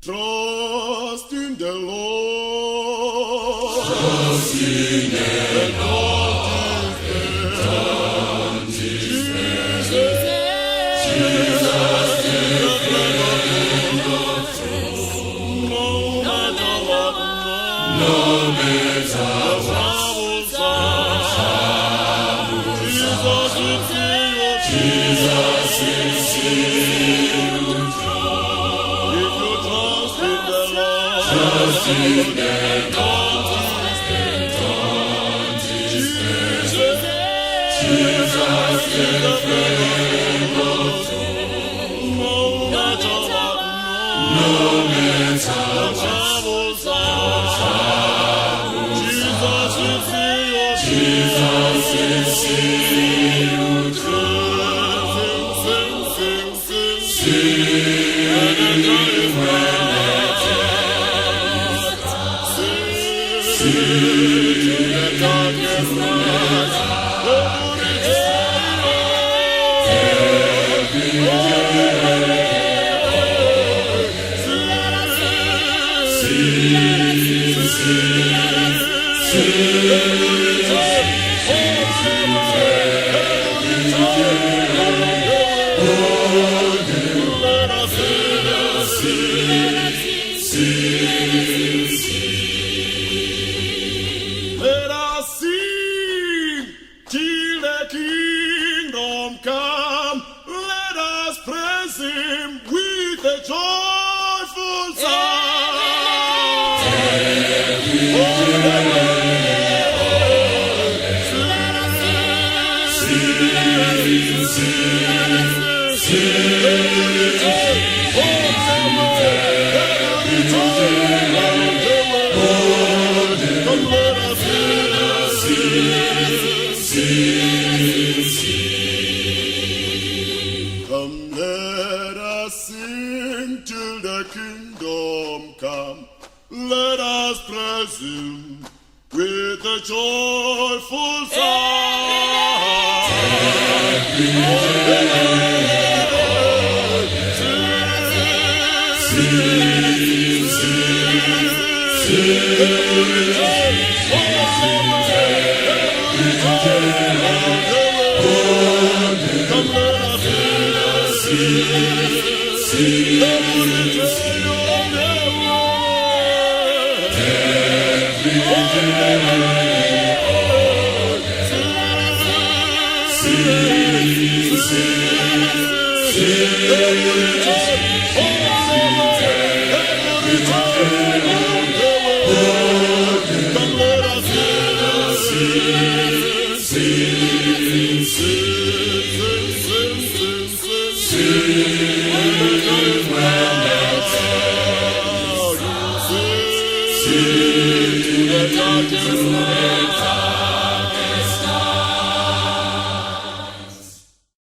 Trust in the Lord. Trust in the Lord. Jesus, the friend of truth. No matter what Jesus is still true. If you trust in the Lord, trust in the Lord. Jesus is the friend of truth. No matter what troubles are, Jesus is still true. Let us sing till the kingdom come. Let us praise Him with a joyful sound. Come, let us sing till the kingdom come. Let us praise Him with a joyful sound. Sing to the